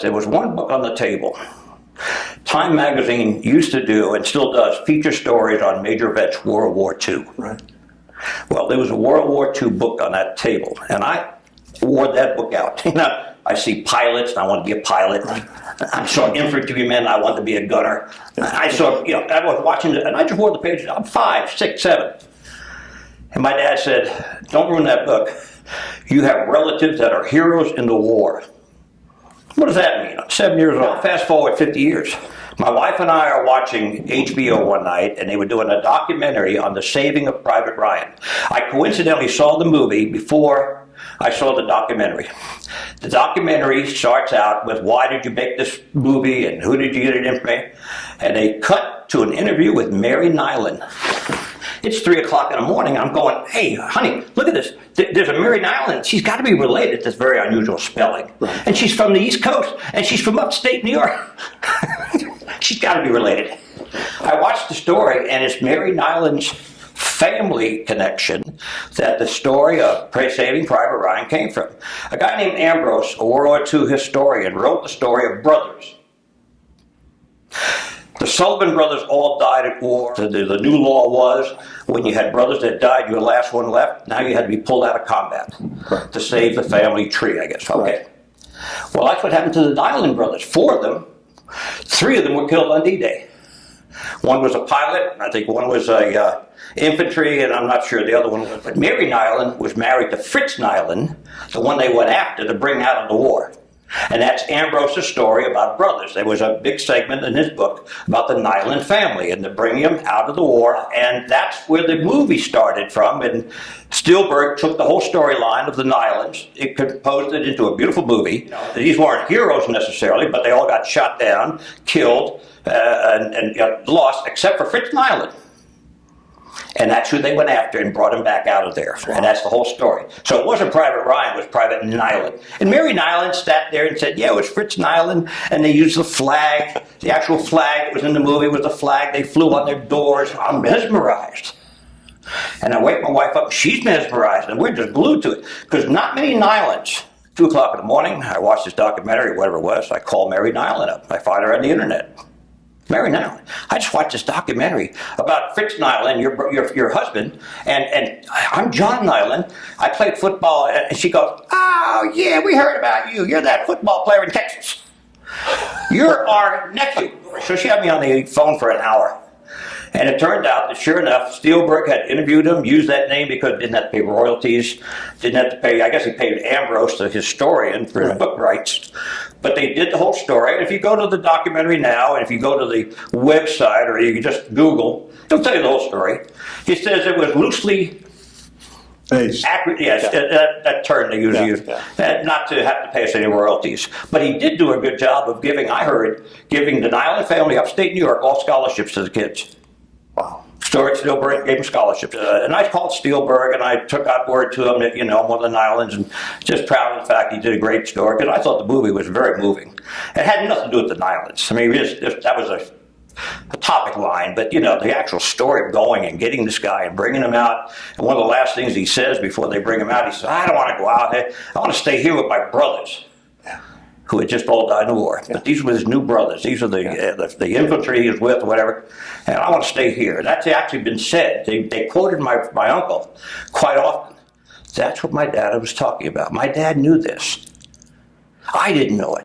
There was one book on the table. Time magazine used to do, and still does, feature stories on major events, World War II. Right. Well, there was a World War II book on that table, and I wore that book out. You know, I see pilots, and I wanted to be a pilot. Right. I saw infantrymen, I wanted to be a gunner. I saw, you know, I was watching it, and I just wore the pages. I'm 5, 6, 7. And my dad said, don't ruin that book. You have relatives that are heroes in the war. What does that mean? I'm 7 years old. Fast forward 50 years. My wife and I are watching HBO one night, and they were doing a documentary on the saving of Private Ryan. I coincidentally saw the movie before I saw the documentary. The documentary starts out with, why did you make this movie, and who did you get it in from? And they cut to an interview with Mary Niland. It's 3 o'clock in the morning. I'm going, hey, honey, look at this. There's a Mary Niland. She's got to be related to this very unusual spelling. Right. And she's from the East Coast, and she's from upstate New York. She's got to be related. I watched the story, and it's Mary Niland's family connection that the story of Saving Private Ryan came from. A guy named Ambrose, a World War II historian, wrote the story of brothers. The Sullivan brothers all died at war. The new law was, when you had brothers that died, you were the last one left. Now you had to be pulled out of combat to save the family tree, I guess. Okay. Right. Well, that's what happened to the Niland brothers. 4 of them, 3 of them were killed on D-Day. One was a pilot, I think one was a infantry, and I'm not sure the other one was. But Mary Niland was married to Fritz Niland, the one they went after to bring out of the war. And that's Ambrose's story about brothers. There was a big segment in his book about the Niland family and to bring them out of the war, and that's where the movie started from. And Spielberg took the whole storyline of the Nilands, it composed it into a beautiful movie. These weren't heroes necessarily, but they all got shot down, killed, and lost, except for Fritz Niland. And that's who they went after and brought him back out of there. Wow. And that's the whole story. So it wasn't Private Ryan, it was Private Niland. And Mary Niland sat there and said, yeah, it was Fritz Niland. And they used the flag, the actual flag that was in the movie was the flag they flew on their doors. I'm mesmerized. And I wake my wife up, she's mesmerized, and we're just glued to it. Because not many Nilands. 2 o'clock in the morning, I watched this documentary, whatever it was, I call Mary Niland up. I find her on the internet. Mary Niland. I just watched this documentary about Fritz Niland, your husband, and I'm John Niland. I played football, and she goes, oh, yeah, we heard about you. You're that football player in Texas. You're our nephew. So she had me on the phone for an hour. And it turned out that, sure enough, Spielberg had interviewed him, used that name because he didn't have to pay royalties, didn't have to pay, I guess he paid Ambrose, the historian, for his book rights. But they did the whole story. And if you go to the documentary now, and if you go to the website, or you can just Google, it'll tell you the whole story. He says it was loosely accurate, yes, that term they usually use, not to have to pay us any royalties. But he did do a good job of giving, I heard, giving the Niland family upstate New York all scholarships to the kids. Wow. Spielberg gave him scholarships. And I called Spielberg, and I took out word to him that, you know, I'm one of the Nilands, and just proud of the fact he did a great story, because I thought the movie was very moving. It had nothing to do with the Nilands. I mean, that was a topic line, but, you know, the actual story of going and getting this guy and bringing him out, and one of the last things he says before they bring him out, he says, I don't want to go out there. I want to stay here with my brothers, who had just all died in the war. But these were his new brothers. These are the infantry he was with, whatever. And I want to stay here. That's actually been said. They quoted my uncle quite often. That's what my dad was talking about. My dad knew this. I didn't know it.